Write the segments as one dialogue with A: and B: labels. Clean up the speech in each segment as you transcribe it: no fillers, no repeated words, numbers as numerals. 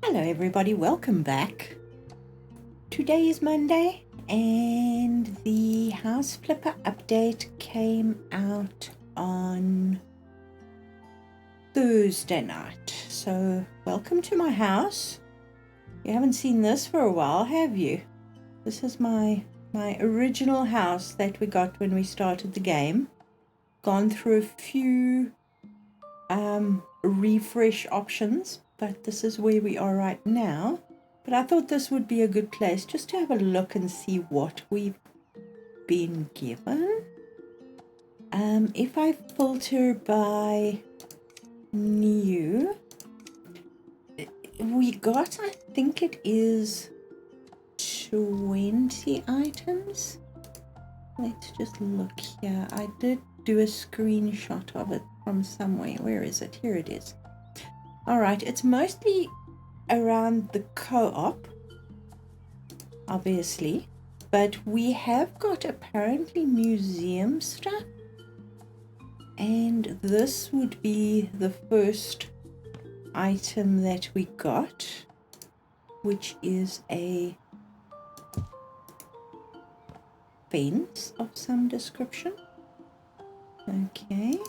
A: Hello everybody, welcome back. Today is Monday and the House Flipper update came out on Thursday night. So welcome to my house. You haven't seen this for a while, have you? This is my original house that we got when we started the game. Gone through a few refresh options, but this is where we are right now. But I thought this would be a good place just to have a look and see what we've been given. If I filter by new, we got, I think it is 20 items. Let's just look here. I did do a screenshot of it from somewhere. Where is it? Here it is. All right, it's mostly around the co-op, obviously, but we have got apparently museum stuff, and this would be the first item that we got, which is a fence of some description. Okay.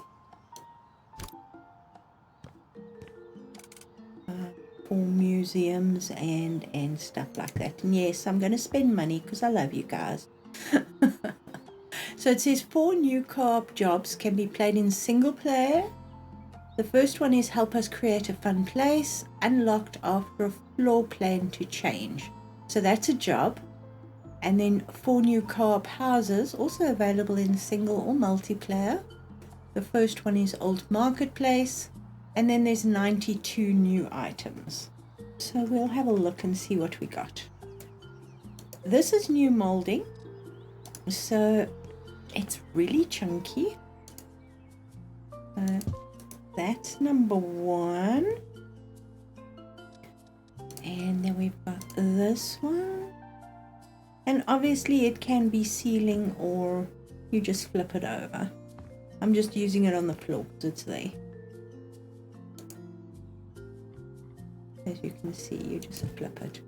A: For museums and stuff like that. And yes, I'm going to spend money because I love you guys. So it says 4 new co-op jobs can be played in single player. The first one is help us create a fun place, unlocked after a floor plan to change. So that's a job. And then 4 new co-op houses, also available in single or multiplayer. The first one is Old Marketplace. And then there's 92 new items. So we'll have a look and see what we got. This is new molding. So it's really chunky. That's number 1. And then we've got this one. And obviously it can be ceiling or you just flip it over. I'm just using it on the floor because it's there. As you can see, you just flip it.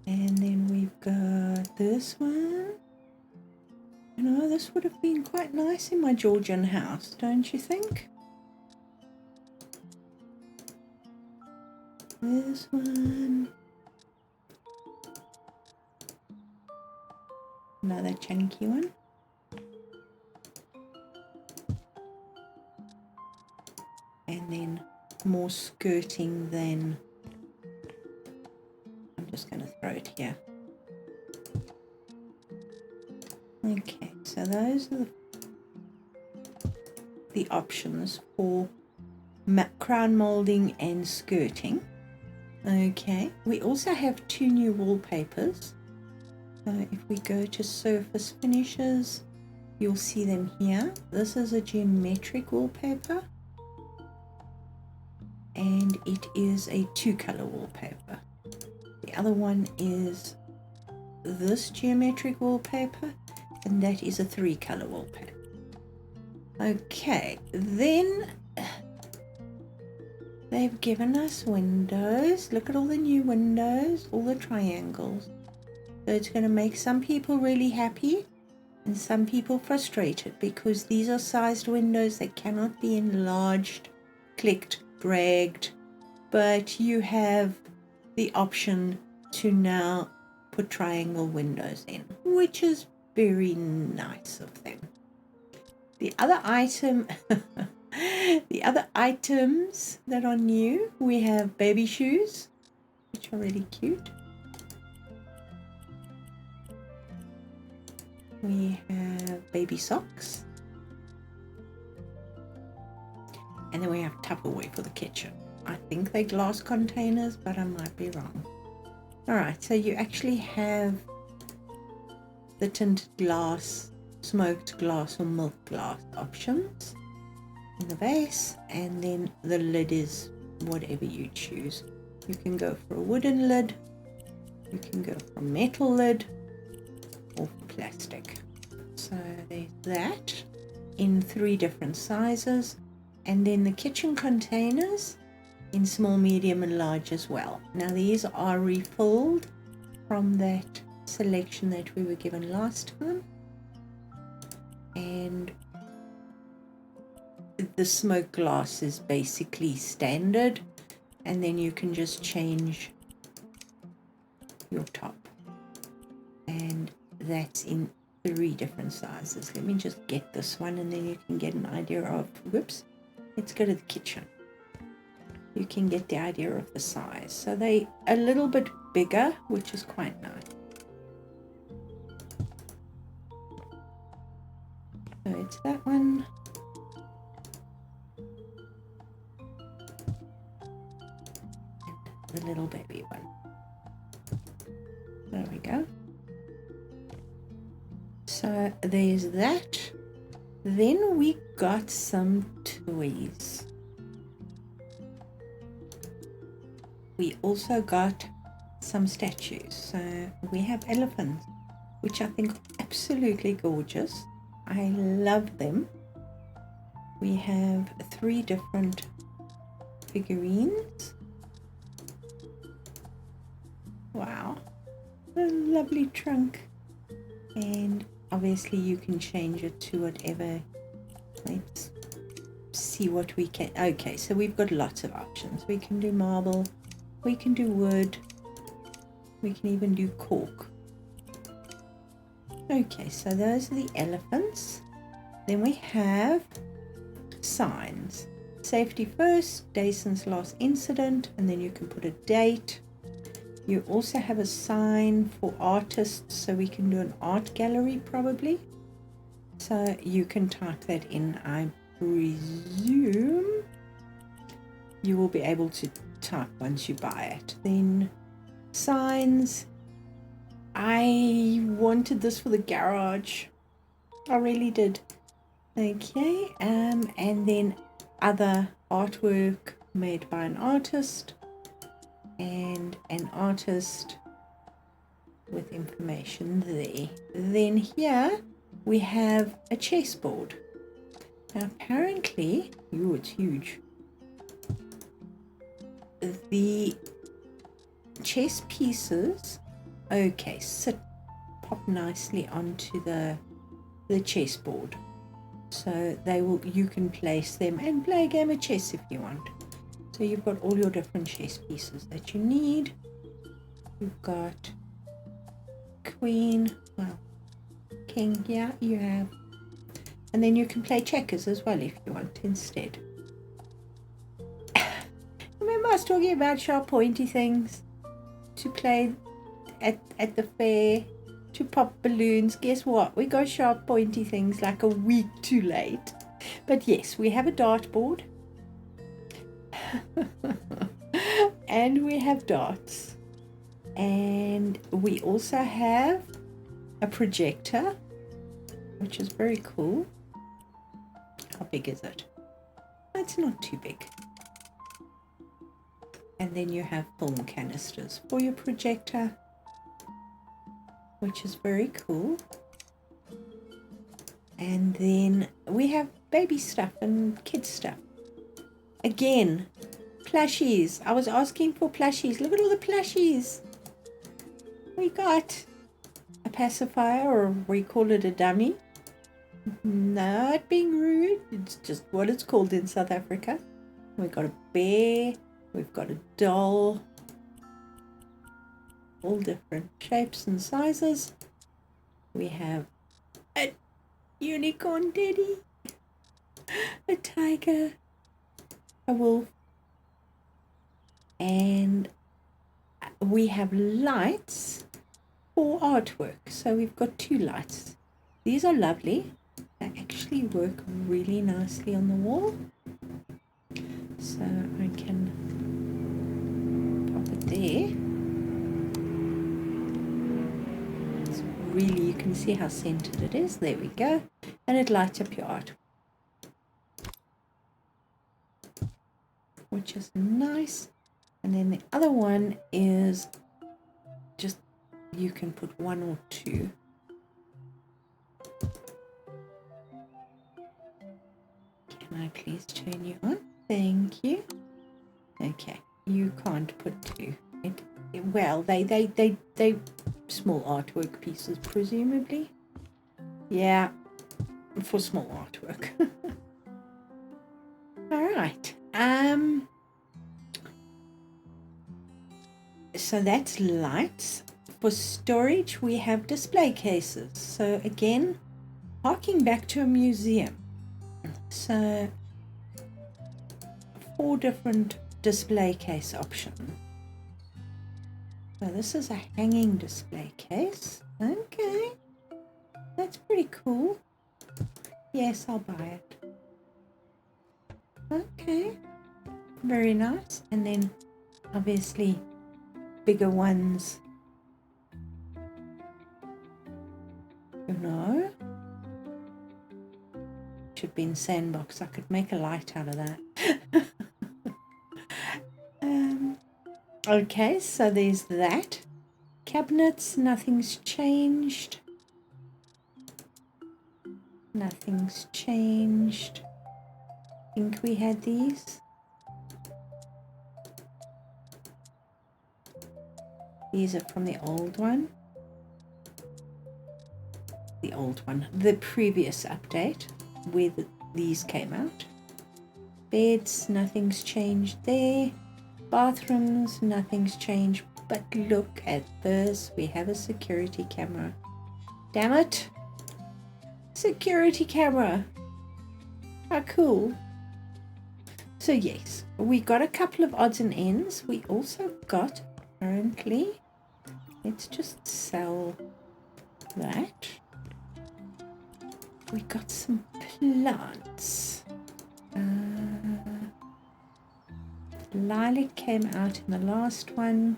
A: And then we've got this one. You know, this would have been quite nice in my Georgian house, don't you think? This one. Another chunky one. And then more skirting than... I'm just going to throw it here. Okay, so those are the options for crown molding and skirting. Okay, we also have 2 new wallpapers. So if we go to surface finishes, you'll see them here. This is a geometric wallpaper, and it is a 2-color wallpaper. The other one is this geometric wallpaper, and that is a 3-color wallpaper. Okay, then they've given us windows. Look at all the new windows, all the triangles. So it's going to make some people really happy and some people frustrated, because these are sized windows that cannot be enlarged, clicked, dragged, but you have the option to now put triangle windows in, which is very nice of them. The other item, the other items that are new, we have baby shoes, which are really cute. We have baby socks. And then we have Tupperware for the kitchen. I think they're glass containers, but I might be wrong. Alright, so you actually have the tinted glass, smoked glass or milk glass options in the base, and then the lid is whatever you choose. You can go for a wooden lid, you can go for a metal lid, or for plastic. So there's that in 3 different sizes. And then the kitchen containers, in small, medium and large as well. Now these are refilled from that selection that we were given last time, and the smoke glass is basically standard, and then you can just change your top, and that's in 3 different sizes. Let me just get this one and then you can get an idea of, whoops, let's go to the kitchen. You can get the idea of the size. So they a little bit bigger, which is quite nice. So it's that one. And the little baby one. There we go. So there's that. Then we got some toys. We also got some statues. So we have elephants, which I think are absolutely gorgeous. I love them. We have 3 different figurines. Wow, a lovely trunk. And obviously you can change it to whatever. Let's see what we can. Okay, so we've got lots of options. We can do marble, we can do wood, we can even do cork. Okay, so those are the elephants. Then we have signs. Safety first, day since last incident, and then you can put a date. You also have a sign for artists, so we can do an art gallery probably. So you can type that in. I presume you will be able to type once you buy it. Then signs. I wanted this for the garage. I really did. Okay, and then other artwork made by an artist. And an artist with information there. Then here we have a chessboard. Now apparently, it's huge. The chess pieces, okay, pop nicely onto the chessboard. So you can place them and play a game of chess if you want. So you've got all your different chess pieces that you need. You've got queen, well, king, yeah, you have. And then you can play checkers as well if you want instead. Remember I was talking about sharp pointy things to play at the fair, to pop balloons. Guess what? We got sharp pointy things like a week too late. But yes, we have a dartboard. And we have darts, and we also have a projector, which is very cool. How big is it? It's not too big. And then you have film canisters for your projector, which is very cool. And then we have baby stuff and kids stuff. Again, plushies. I was asking for plushies. Look at all the plushies. We got a pacifier, or we call it a dummy. Not being rude. It's just what it's called in South Africa. We got a bear. We've got a doll. All different shapes and sizes. We have a unicorn teddy. A tiger. A wolf, and we have lights for artwork. So we've got 2 lights. These are lovely. They actually work really nicely on the wall. So I can pop it there. It's really, you can see how centered it is. There we go. And it lights up your art, which is nice. And then the other one is just, you can put 1 or 2. Can I please turn you on? Thank you. Okay, you can't put two. Well, they small artwork pieces, presumably. Yeah, for small artwork. All right. So that's lights. For storage, we have display cases. So again, harking back to a museum. So 4 different display case options. So this is a hanging display case. Okay, that's pretty cool. Yes, I'll buy it. Okay, very nice. And then obviously bigger ones. You know, should be in sandbox. I could make a light out of that. Okay, so there's that. Cabinets, nothing's changed. Nothing's changed. I think we had these. These are from the old one. The old one. The previous update where these came out. Beds, nothing's changed there. Bathrooms, nothing's changed. But look at this. We have a security camera. Damn it. Security camera. How cool. So yes, we got a couple of odds and ends. We also got, apparently, let's just sell that. We got some plants. Lilac came out in the last one.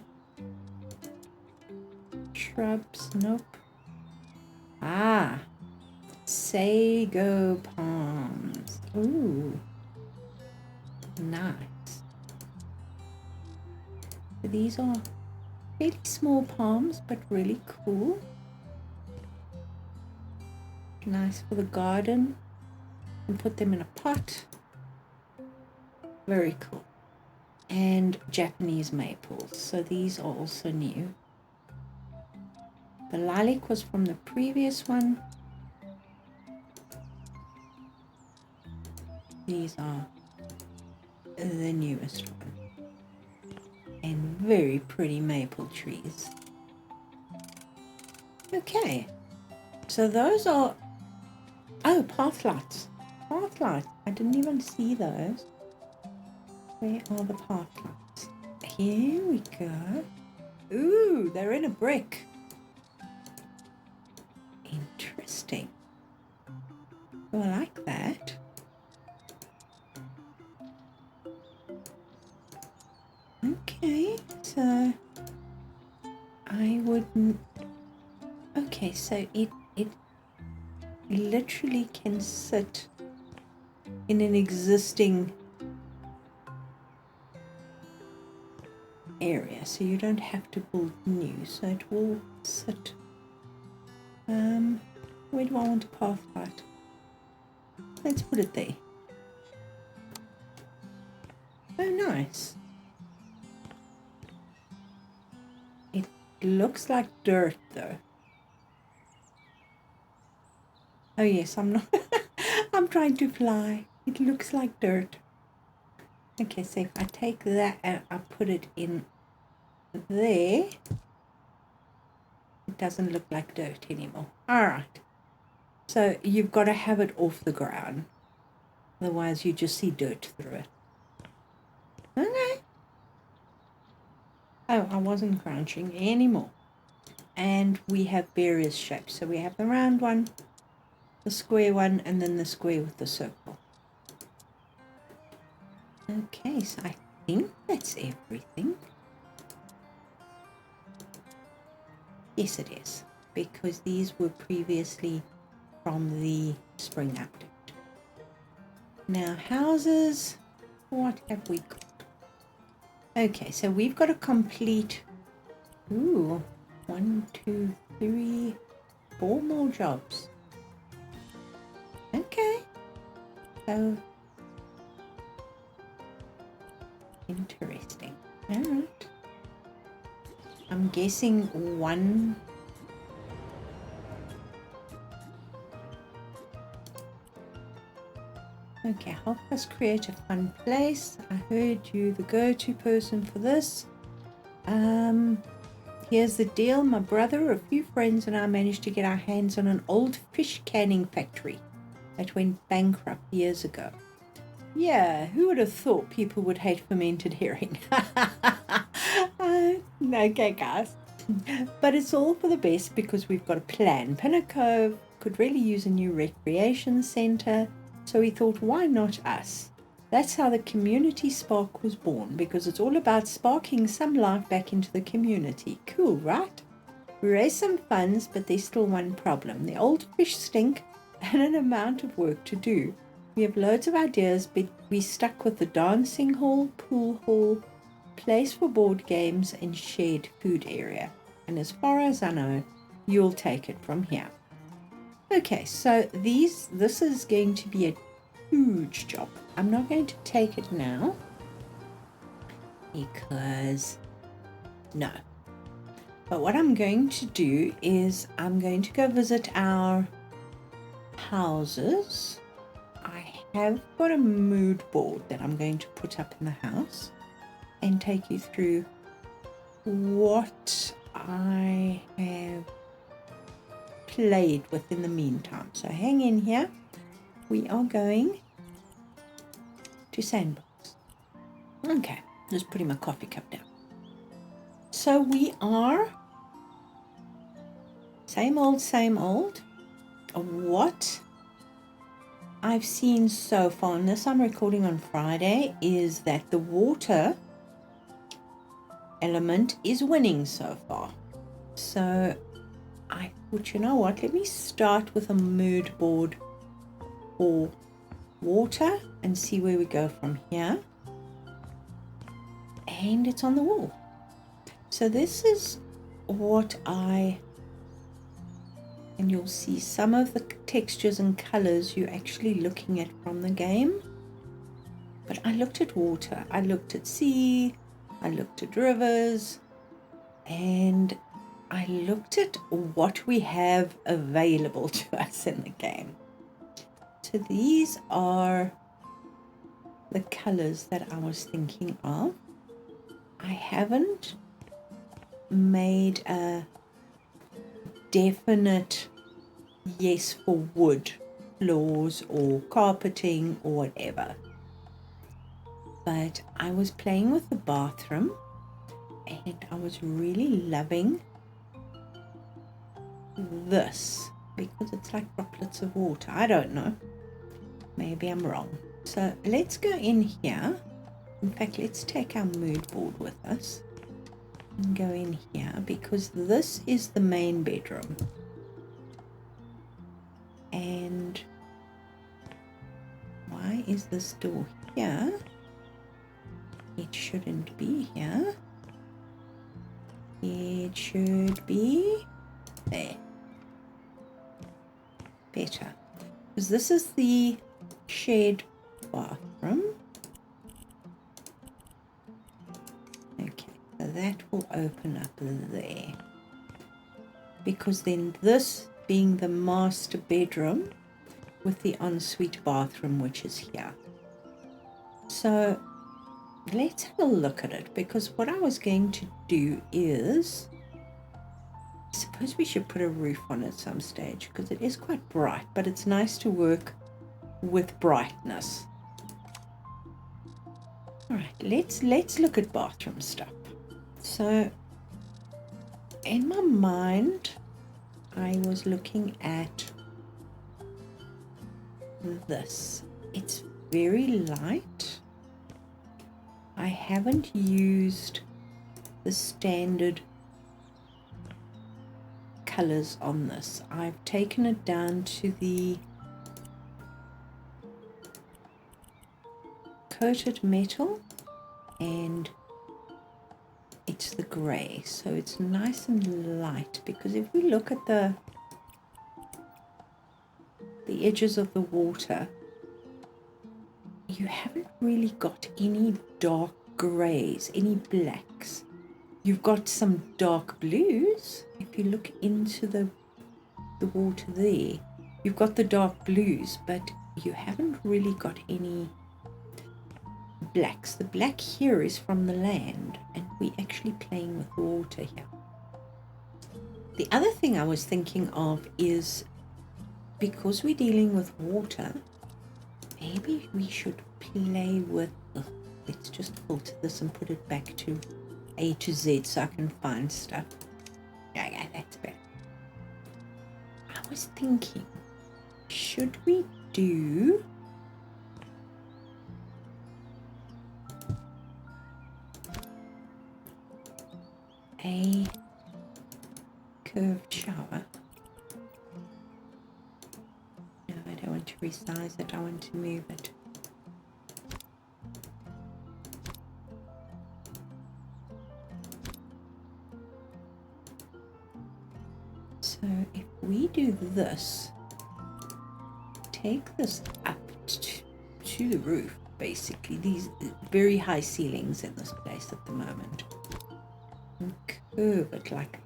A: Shrubs, nope. Ah, sago palms. Ooh, nice. So these are fairly small palms, but really cool. Nice for the garden. And put them in a pot. Very cool. And Japanese maples. So these are also new. The lilac was from the previous one. These are the newest one. And very pretty maple trees. Okay. So those are... Oh, path lights. Path lights. I didn't even see those. Where are the path lights? Here we go. Ooh, they're in a brick. Interesting. Oh, I like that. Okay, so I wouldn't... Okay, so it literally can sit in an existing area, so you don't have to build new, so it will sit. Where do I want a path light? Let's put it there. Oh, nice. It looks like dirt though. Oh yes, I'm not I'm trying to fly. It looks like dirt. Okay, so if I take that and I put it in there, it doesn't look like dirt anymore. Alright. So you've got to have it off the ground. Otherwise you just see dirt through it. Okay. Oh, I wasn't crunching anymore. And we have various shapes. So we have the round one, the square one, and then the square with the circle. Okay, so I think that's everything. Yes, it is, because these were previously from the spring update. Now, houses, what have we got? Okay, so we've got a complete, 1, 2, 3, 4 more jobs. Okay, so in Interesting. All right. I'm guessing one. Okay, help us create a fun place. I heard you the go-to person for this. Here's the deal. My brother, a few friends, and I managed to get our hands on an old fish canning factory that went bankrupt years ago. Yeah, who would have thought people would hate fermented herring? Okay, guys. But it's all for the best because we've got a plan. Pinner Cove could really use a new recreation centre, so we thought, why not us? That's how the community spark was born, because it's all about sparking some life back into the community. Cool, right? We raised some funds, but there's still one problem. The old fish stink and an amount of work to do. We have loads of ideas, but we stuck with the dancing hall, pool hall, place for board games, and shared food area. And as far as I know, you'll take it from here. Okay, so this is going to be a huge job. I'm not going to take it now because no. But what I'm going to do is I'm going to go visit our houses. I have got a mood board that I'm going to put up in the house and take you through what I have played with in the meantime. So hang in here. We are going to Sandbox. Okay, just putting my coffee cup down. So we are same old, same old. What I've seen so far, and this I'm recording on Friday, is that the water element is winning so far. So I thought, you know what, let me start with a mood board for water and see where we go from here. And it's on the wall. So this is what and you'll see some of the textures and colors you're actually looking at from the game. But I looked at water, I looked at sea, I looked at rivers, and I looked at what we have available to us in the game. So these are the colors that I was thinking of. I haven't made a definite yes for wood, floors or carpeting or whatever. But I was playing with the bathroom and I was really loving this because it's like droplets of water. I don't know. Maybe I'm wrong. So let's go in here. In fact, let's take our mood board with us and go in here because this is the main bedroom. And why is this door here? It shouldn't be here. It should be there. Better. Because this is the shared bathroom. Okay, so that will open up there. Because then this being the master bedroom with the ensuite bathroom, which is here. So let's have a look at it, because what I was going to do is, I suppose we should put a roof on at some stage because it is quite bright, but it's nice to work with brightness. All right, let's look at bathroom stuff. So in my mind, I was looking at this. It's very light. I haven't used the standard colors on this. I've taken it down to the coated metal and it's the grey, so it's nice and light, because if we look at the edges of the water, you haven't really got any dark greys, any blacks. You've got some dark blues. If you look into the water there, you've got the dark blues, but you haven't really got any blacks. The black here is from the land, and we're actually playing with the water here. The other thing I was thinking of is, because we're dealing with water, maybe we should play with, let's just filter this and put it back to A to Z so I can find stuff. Okay, that's better. I was thinking, should we do a curved shower? No, I don't want to resize it, I want to move it. So if we do this, take this up to the roof, basically, these very high ceilings in this place at the moment, and curve it like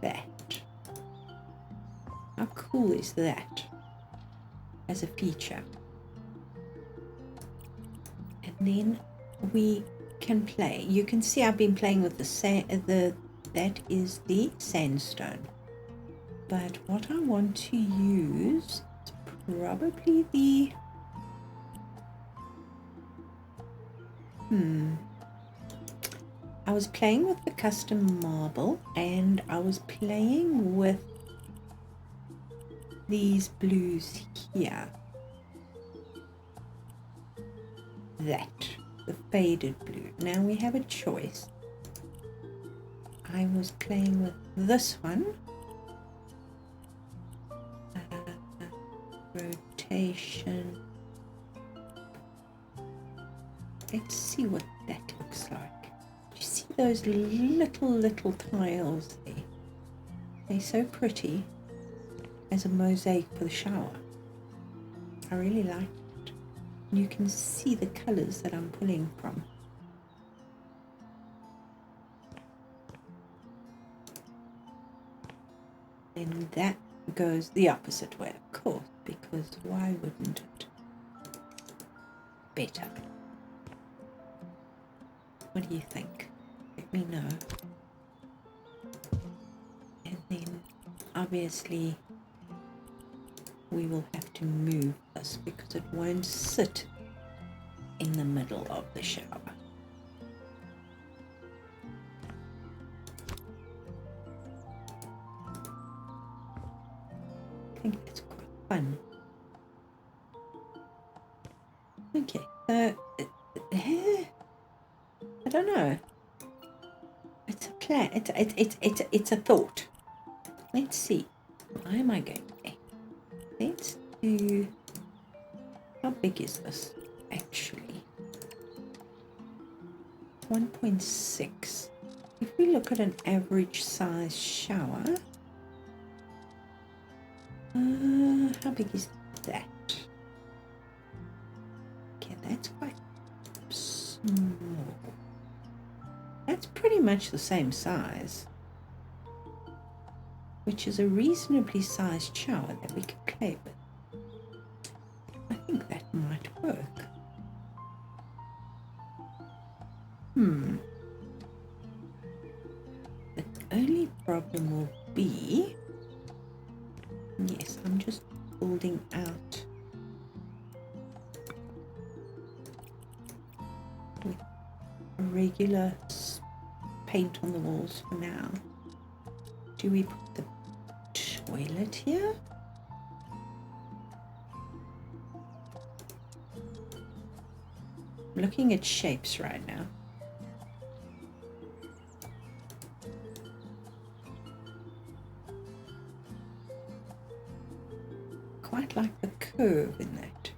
A: that. How cool is that as a feature? And then we can play. You can see I've been playing with that is the sandstone. But what I want to use is probably the I was playing with the custom marble, and I was playing with these blues here. That, the faded blue. Now we have a choice. I was playing with this one. Rotation. Let's see what that looks like. Do you see those little tiles there? They're so pretty as a mosaic for the shower. I really like it. You can see the colors that I'm pulling from. And that goes the opposite way, of course, because why wouldn't it? Better. What do you think? Let me know. And then obviously we will have to move this because it won't sit in the middle of the shower. I think that's quite fun. Okay, so I don't know. It's a plan. It's a thought. Let's see. Why am I going? Let's do. How big is this? Actually, 1.6. If we look at an average size shower. How big is that? Okay, that's quite small. That's pretty much the same size, which is a reasonably sized shower that we could play with. I think that might work. The only problem will be, yes, I'm just building out with a regular paint on the walls for now. Do we put the toilet here? I'm looking at shapes right now. Quite like the curve in that.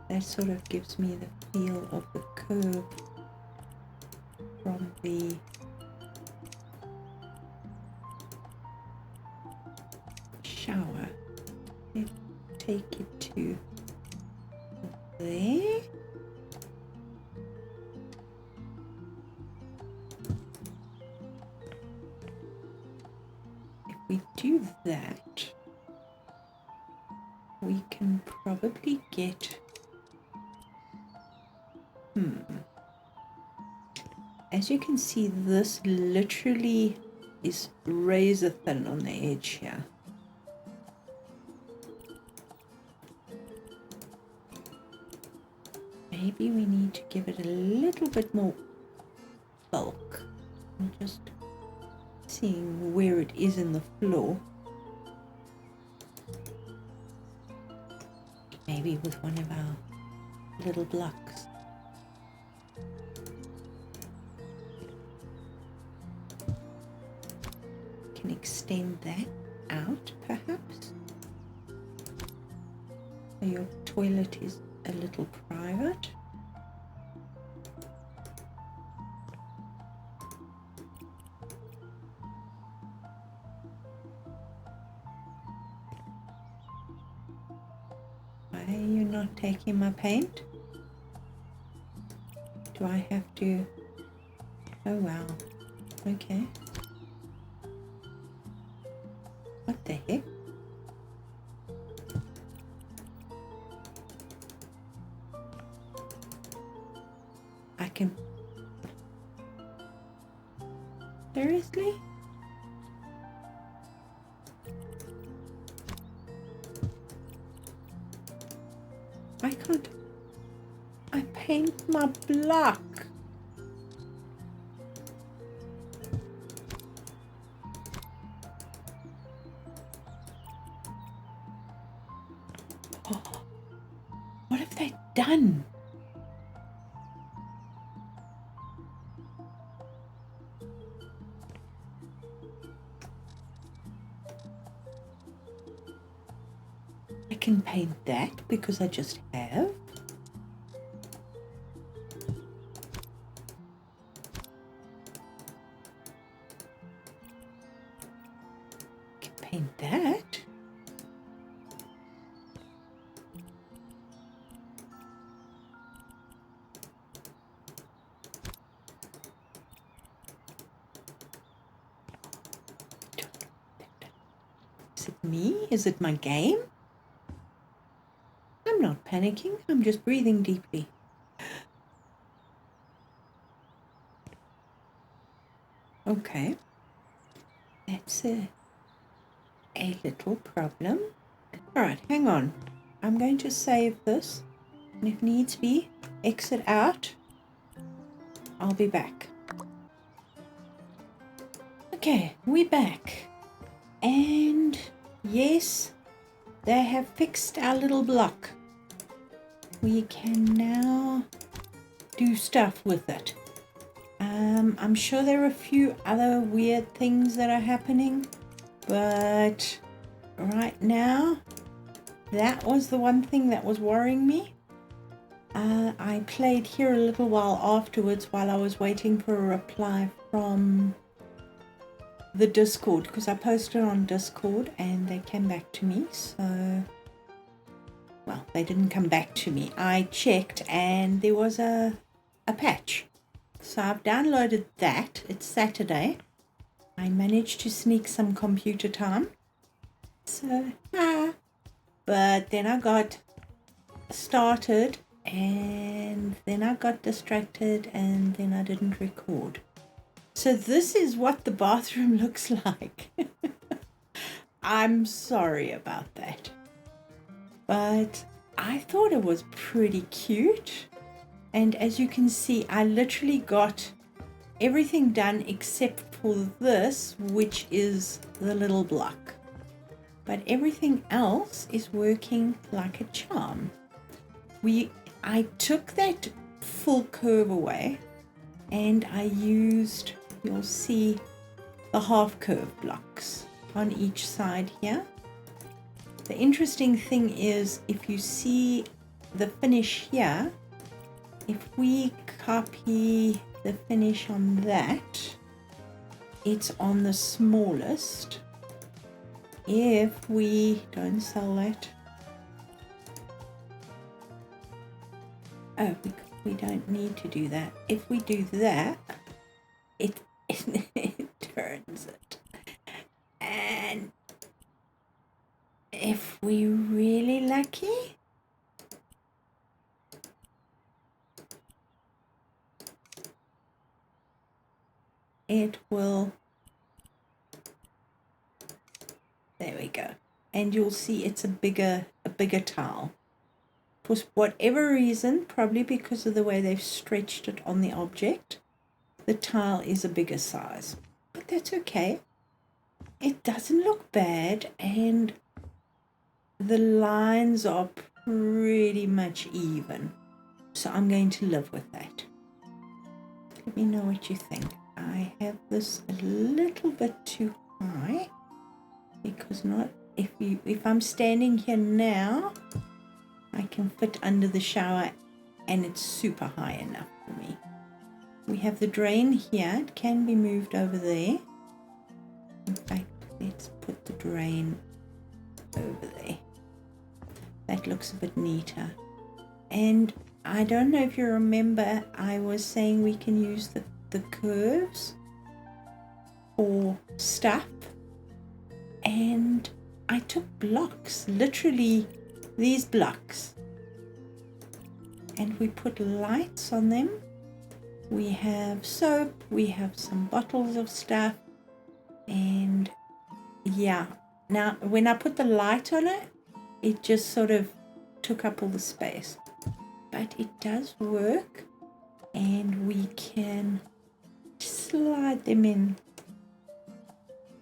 A: That sort of gives me the feel of the curve from the shower. Let's take it to there. we do that, we can probably get, as you can see, this literally is razor thin on the edge here. Maybe we need to give it a little bit more bulk. I'm just seeing where it is in the floor. Maybe with one of our little blocks. Can extend that out perhaps. So your toilet is a little private. Why are you not taking my paint? Do I have to? Oh wow. Okay. What the heck? I can... Seriously? I can't... I paint my block. Oh, what have they done? I can paint that because I just have. I can paint that. Is it me? Is it my game? I'm not panicking, I'm just breathing deeply. Okay, that's a little problem. Alright, hang on. I'm going to save this, and if needs be, exit out. I'll be back. Okay, we're back. And yes, they have fixed our little block. We can now do stuff with it. I'm sure there are a few other weird things that are happening, but right now, that was the one thing that was worrying me. I played here a little while afterwards while I was waiting for a reply from the Discord, because I posted on Discord and they came back to me. So, well, they didn't come back to me. I checked and there was a patch. So I've downloaded that. It's Saturday. I managed to sneak some computer time. So, but then I got started and then I got distracted and then I didn't record. So this is what the bathroom looks like. I'm sorry about that. But I thought it was pretty cute. And as you can see, I literally got everything done except for this, which is the little block. But everything else is working like a charm. I took that full curve away and I used, you'll see, the half curve blocks on each side here. The interesting thing is, if you see the finish here, if we copy the finish on that, it's on the smallest. If we don't sell that, oh, we don't need to do that. If we do that, it turns it. And if we're really lucky, it will, there we go. And you'll see it's a bigger tile. For whatever reason, probably because of the way they've stretched it on the object, the tile is a bigger size. But that's okay. It doesn't look bad, and the lines are pretty much even. So I'm going to live with that. Let me know what you think. I have this a little bit too high, because not if I'm standing here now, I can fit under the shower and it's super high enough for me. We have the drain here. It can be moved over there. In fact, let's put the drain over there. That looks a bit neater. And I don't know if you remember, I was saying we can use the curves for stuff. And I took blocks, literally these blocks, and we put lights on them. We have soap, we have some bottles of stuff, and yeah. Now, when I put the light on it, it just sort of took up all the space. But it does work, and we can slide them in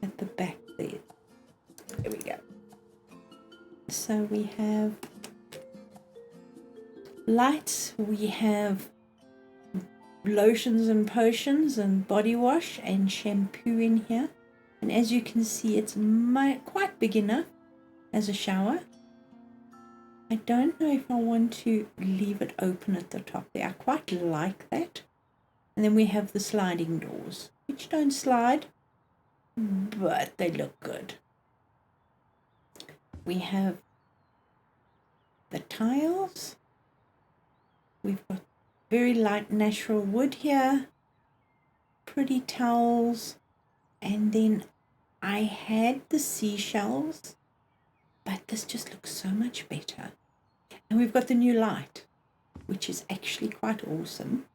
A: at the back there. There we go. So we have lights, we have lotions and potions and body wash and shampoo in here. And as you can see, it's quite big enough as a shower. I don't know if I want to leave it open at the top there. I quite like that. And then we have the sliding doors, which don't slide, but they look good. We have the tiles. We've got very light natural wood here, pretty towels, and then I had the seashells, but this just looks so much better. And we've got the new light, which is actually quite awesome.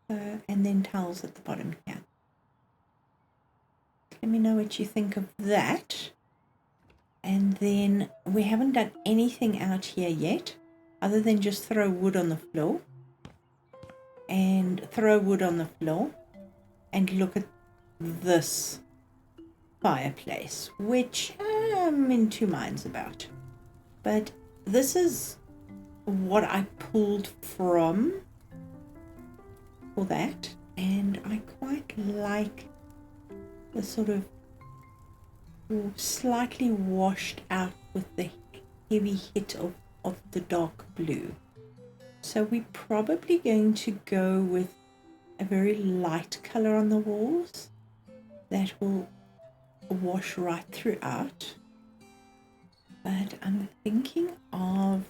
A: And then towels at the bottom here. Let me know what you think of that. And then we haven't done anything out here yet, other than just throw wood on the floor. And throw wood on the floor. And look at this fireplace, which I'm in two minds about. But this is what I pulled from for that. And I quite like the sort of slightly washed out with the heavy hit of the dark blue. So we're probably going to go with a very light color on the walls that will wash right throughout. But I'm thinking of,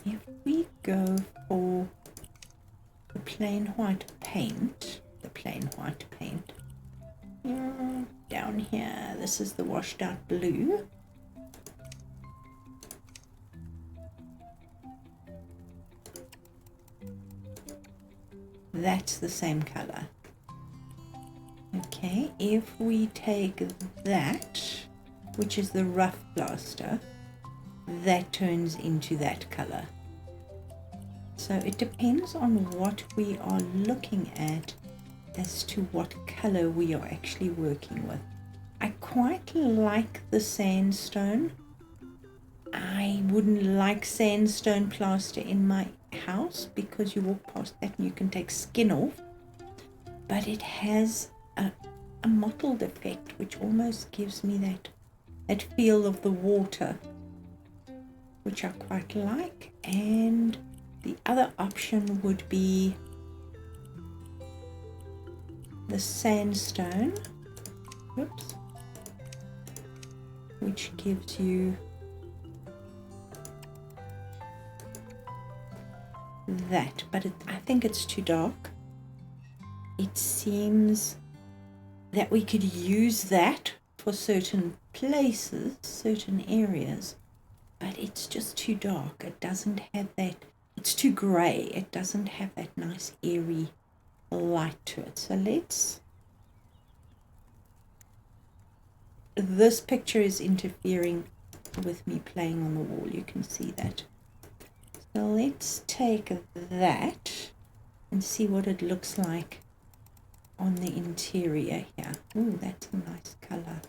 A: if we go for the plain white paint, down here, this is the washed out blue. That's the same color. Okay, if we take that, which is the rough plaster, that turns into that color. So it depends on what we are looking at as to what color we are actually working with. I quite like the sandstone. I wouldn't like sandstone plaster in my house because you walk past that and you can take skin off, but it has a mottled effect which almost gives me that feel of the water, which I quite like. And the other option would be the sandstone, which gives you that, but I think it's too dark. It seems that we could use that for certain places, certain areas, but it's just too dark. It doesn't have that, it's too grey. It doesn't have that nice airy light to it. So this picture is interfering with me playing on the wall. You can see that. So let's take that and see what it looks like on the interior here. Ooh, that's a nice color.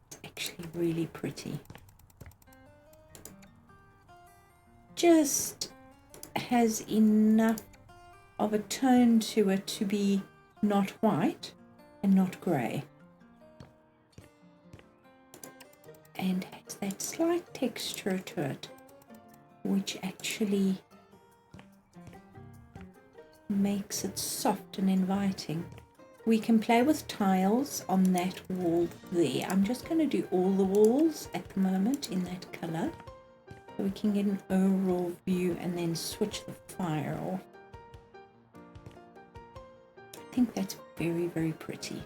A: It's actually really pretty. Just has enough of a tone to it to be not white and not grey. And has that slight texture to it, which actually makes it soft and inviting. We can play with tiles on that wall there. I'm just going to do all the walls at the moment in that color, so we can get an overall view and then switch the fire off. I think that's very, very pretty.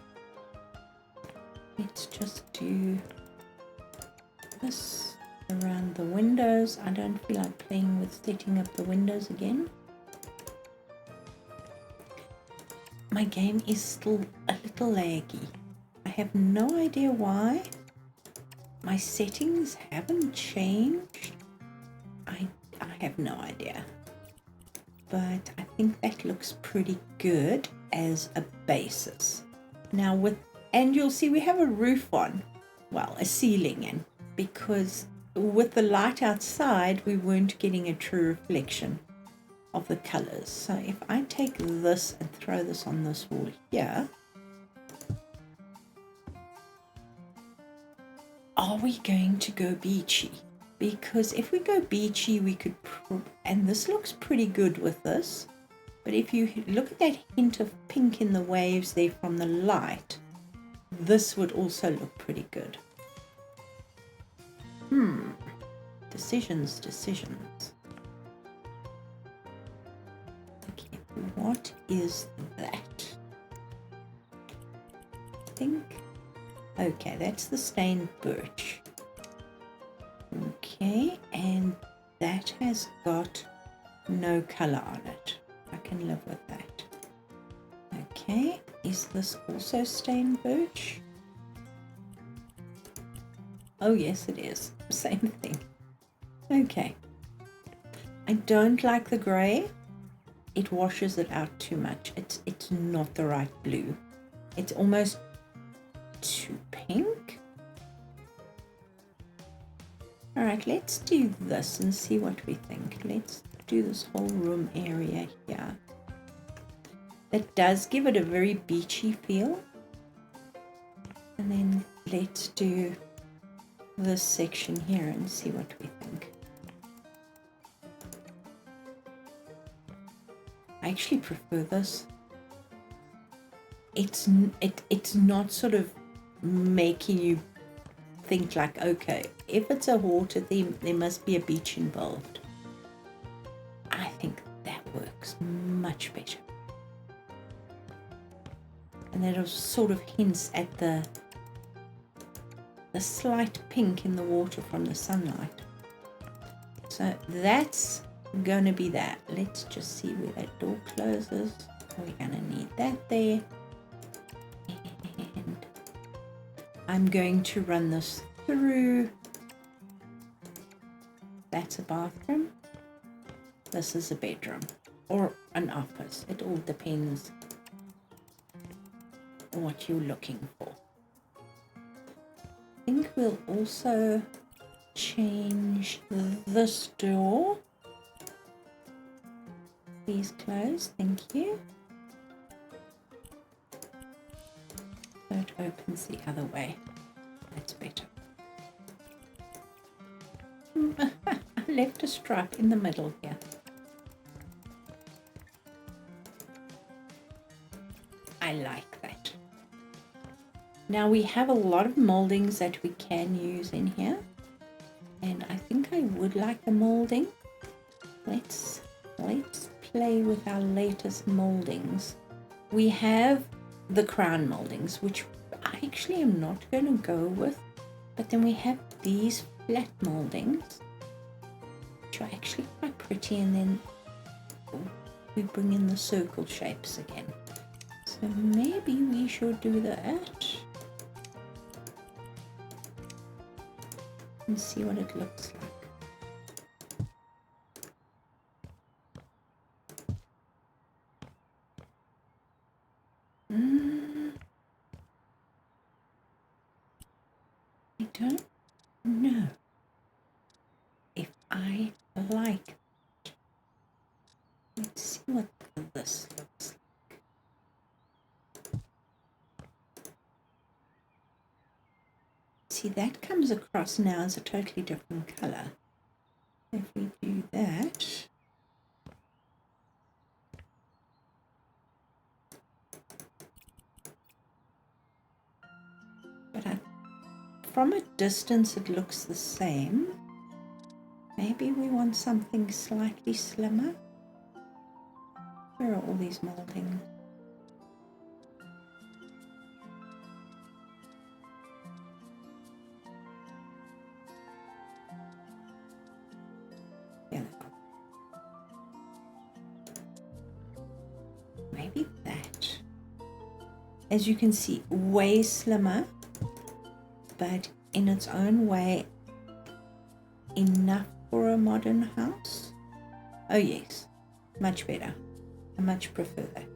A: Let's just do this around the windows. I don't feel like playing with setting up the windows again. My game is still a little laggy. I have no idea why. My settings haven't changed. I have no idea. But I think that looks pretty good as a basis. Now and you'll see we have a roof on, well, a ceiling in, because with the light outside we weren't getting a true reflection of the colors. So if I take this and throw this on this wall here, are we going to go beachy? Because if we go beachy, we could, and this looks pretty good with this, but if you look at that hint of pink in the waves there from the light, this would also look pretty good. Decisions. Okay, what is that? I think, okay, that's the stained birch. Okay, and that has got no color on it. I can live with that. Okay, is this also stained birch? Oh yes, it is. Same thing. Okay. I don't like the grey. It washes it out too much. It's not the right blue. It's almost too pink. All right, let's do this and see what we think. Let's do this whole room area here. That does give it a very beachy feel. And then let's do this section here and see what we think. I actually prefer this. It's not sort of making you think like, okay, if it's a water theme, there must be a beach involved. I think that works much better. And that sort of hints at the slight pink in the water from the sunlight. So that's going to be that. Let's just see where that door closes. We're going to need that there. And I'm going to run this through. That's a bathroom. This is a bedroom or an office. It all depends on what you're looking for. I think we'll also change this door. Please close, thank you. So it opens the other way. That's better. I left a stripe in the middle here. I like that. Now we have a lot of moldings that we can use in here, and I think I would like the molding. Let's play with our latest moldings we have the crown moldings, which I actually am not going to go with, but then we have these flat moldings, which are actually quite pretty, and then we bring in the circle shapes again. So maybe we should do that and see what it looks like. I don't know if I like it. Let's see what this looks like. See, that comes across now as a totally different color. If we do that, but from a distance it looks the same. Maybe we want something slightly slimmer. Where are all these moldings? Yeah. Maybe that. As you can see, way slimmer, but in its own way enough for a modern house. Oh yes, much better. I much prefer that.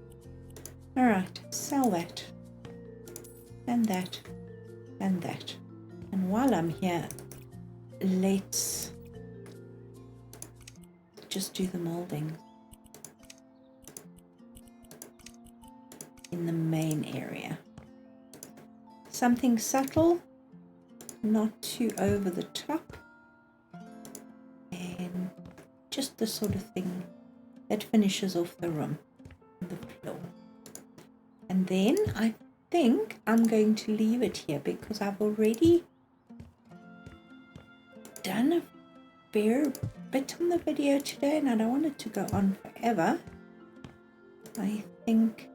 A: All right, sell that and that and that. And while I'm here, let's just do the molding in the main area. Something subtle, not too over the top, and just the sort of thing that finishes off the room, the floor. And then I think I'm going to leave it here because I've already done a fair bit on the video today and I don't want it to go on forever. I think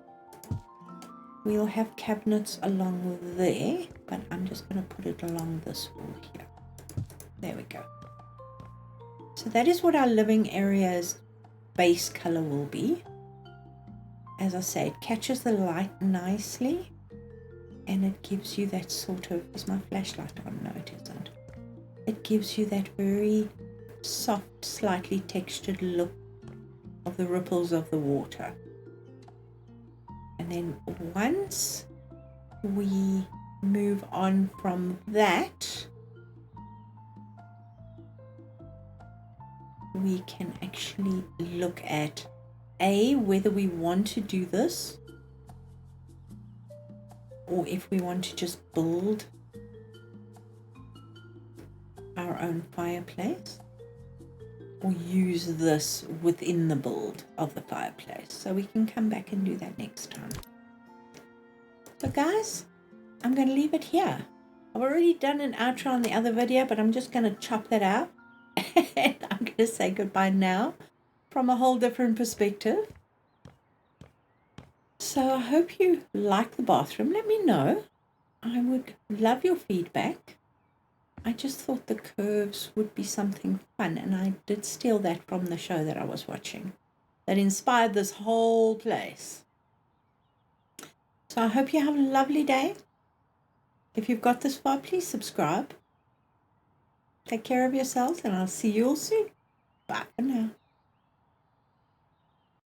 A: we'll have cabinets along there, but I'm just going to put it along this wall here. There we go. So that is what our living area's base color will be. As I say, it catches the light nicely and it gives you that sort of, is my flashlight on? No, it isn't. It gives you that very soft, slightly textured look of the ripples of the water. And then once we move on from that, we can actually look at whether we want to do this or if we want to just build our own fireplace or use this within the build of the fireplace. So we can come back and do that next time. But guys, I'm going to leave it here. I've already done an outro on the other video, but I'm just going to chop that out. And I'm going to say goodbye now from a whole different perspective. So I hope you like the bathroom. Let me know. I would love your feedback. I just thought the curves would be something fun, and I did steal that from the show that I was watching that inspired this whole place. So I hope you have a lovely day. If you've got this far, please subscribe. Take care of yourselves, and I'll see you all soon. Bye for now.